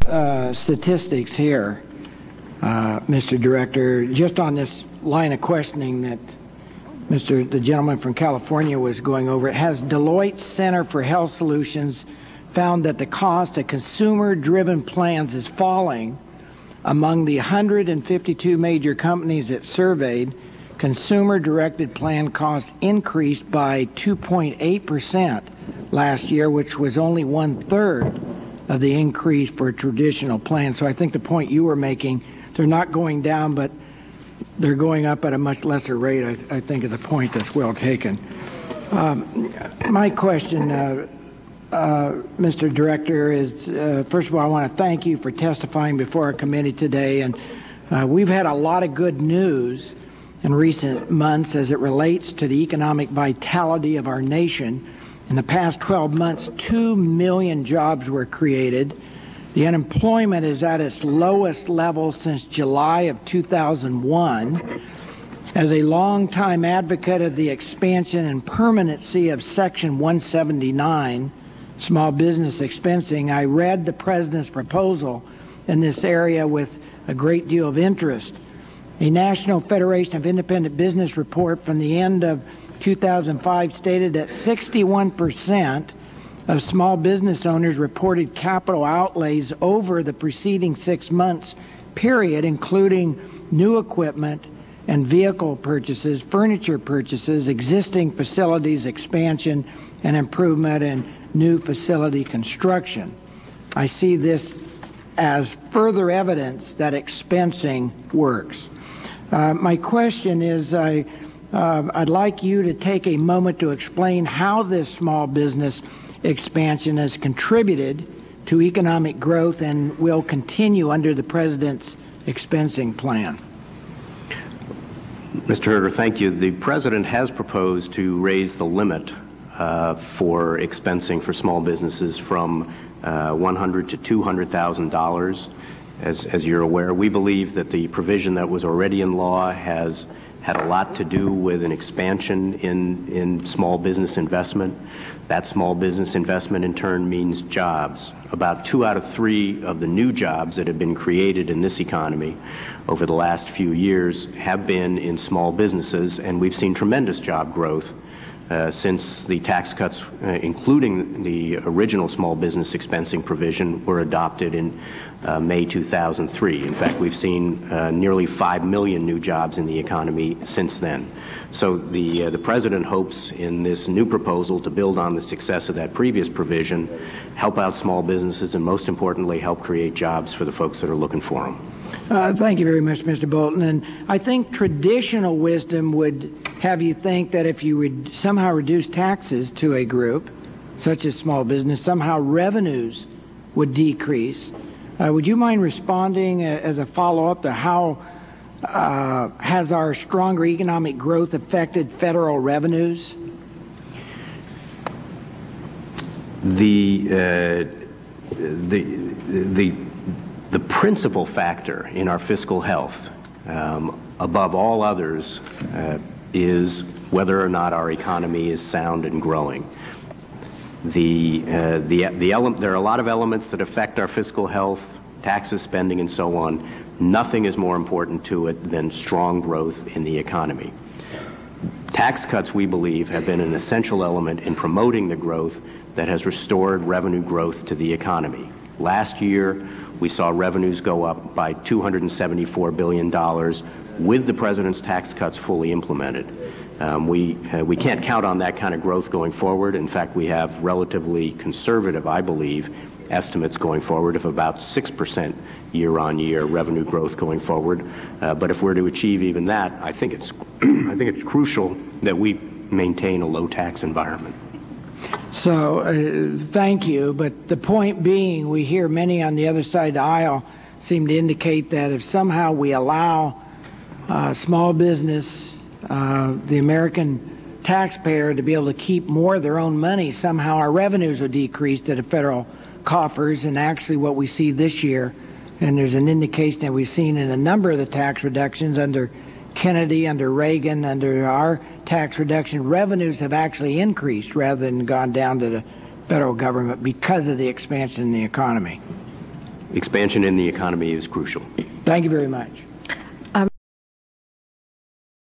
statistics here, Mr. Director, just on this line of questioning that the gentleman from California was going over. It has Deloitte Center for Health Solutions found that the cost of consumer-driven plans is falling. Among the 152 major companies it surveyed, consumer-directed plan costs increased by 2.8% last year, which was only 1/3 of the increase for traditional plans. So I think the point you were making, they're not going down, but they're going up at a much lesser rate, I think is a point that's well taken. My question, Mr. Director, is first of all, I want to thank you for testifying before our committee today. And we've had a lot of good news in recent months as it relates to the economic vitality of our nation. In the past 12 months, 2 million jobs were created. The unemployment is at its lowest level since July of 2001. As a longtime advocate of the expansion and permanency of Section 179, small business expensing, I read the President's proposal in this area with a great deal of interest. A National Federation of Independent Business report from the end of 2005 stated that 61% of small business owners reported capital outlays over the preceding 6 months period, including new equipment and vehicle purchases, furniture purchases, existing facilities expansion and improvement, and new facility construction. I see this as further evidence that expensing works. My question is, I'd like you to take a moment to explain how this small business expansion has contributed to economic growth and will continue under the President's expensing plan. Mr. Herter, thank you. The President has proposed to raise the limit for expensing for small businesses from $100,000 to $200,000. As you're aware, we believe that the provision that was already in law has had a lot to do with an expansion in small business investment. That small business investment in turn means jobs. About 2 out of 3 of the new jobs that have been created in this economy over the last few years have been in small businesses, and we've seen tremendous job growth since the tax cuts, including the original small business expensing provision, were adopted in May 2003. In fact, we've seen nearly 5 million new jobs in the economy since then. So the President hopes in this new proposal to build on the success of that previous provision, help out small businesses, and most importantly, help create jobs for the folks that are looking for them. Thank you very much, Mr. Bolton. And I think traditional wisdom would have you think that if you would somehow reduce taxes to a group, such as small business, somehow revenues would decrease. Would you mind responding as a follow-up to how has our stronger economic growth affected federal revenues? The principal factor in our fiscal health, above all others, is whether or not our economy is sound and growing. There are a lot of elements that affect our fiscal health, taxes, spending, and so on. Nothing is more important to it than strong growth in the economy. Tax cuts, we believe, have been an essential element in promoting the growth that has restored revenue growth to the economy. Last year, we saw revenues go up by $274 billion with the President's tax cuts fully implemented. We can't count on that kind of growth going forward. In fact, we have relatively conservative, I believe, estimates going forward of about 6% year-on-year revenue growth going forward. But if we're to achieve even that, I think it's crucial that we maintain a low tax environment. So, thank you. But the point being, we hear many on the other side of the aisle seem to indicate that if somehow we allow small business, the American taxpayer, to be able to keep more of their own money, somehow our revenues will decrease to the federal coffers. And actually what we see this year, and there's an indication that we've seen in a number of the tax reductions under Kennedy, under Reagan, under our tax reduction, revenues have actually increased rather than gone down to the federal government because of the expansion in the economy. expansion in the economy is crucial. Thank you very much.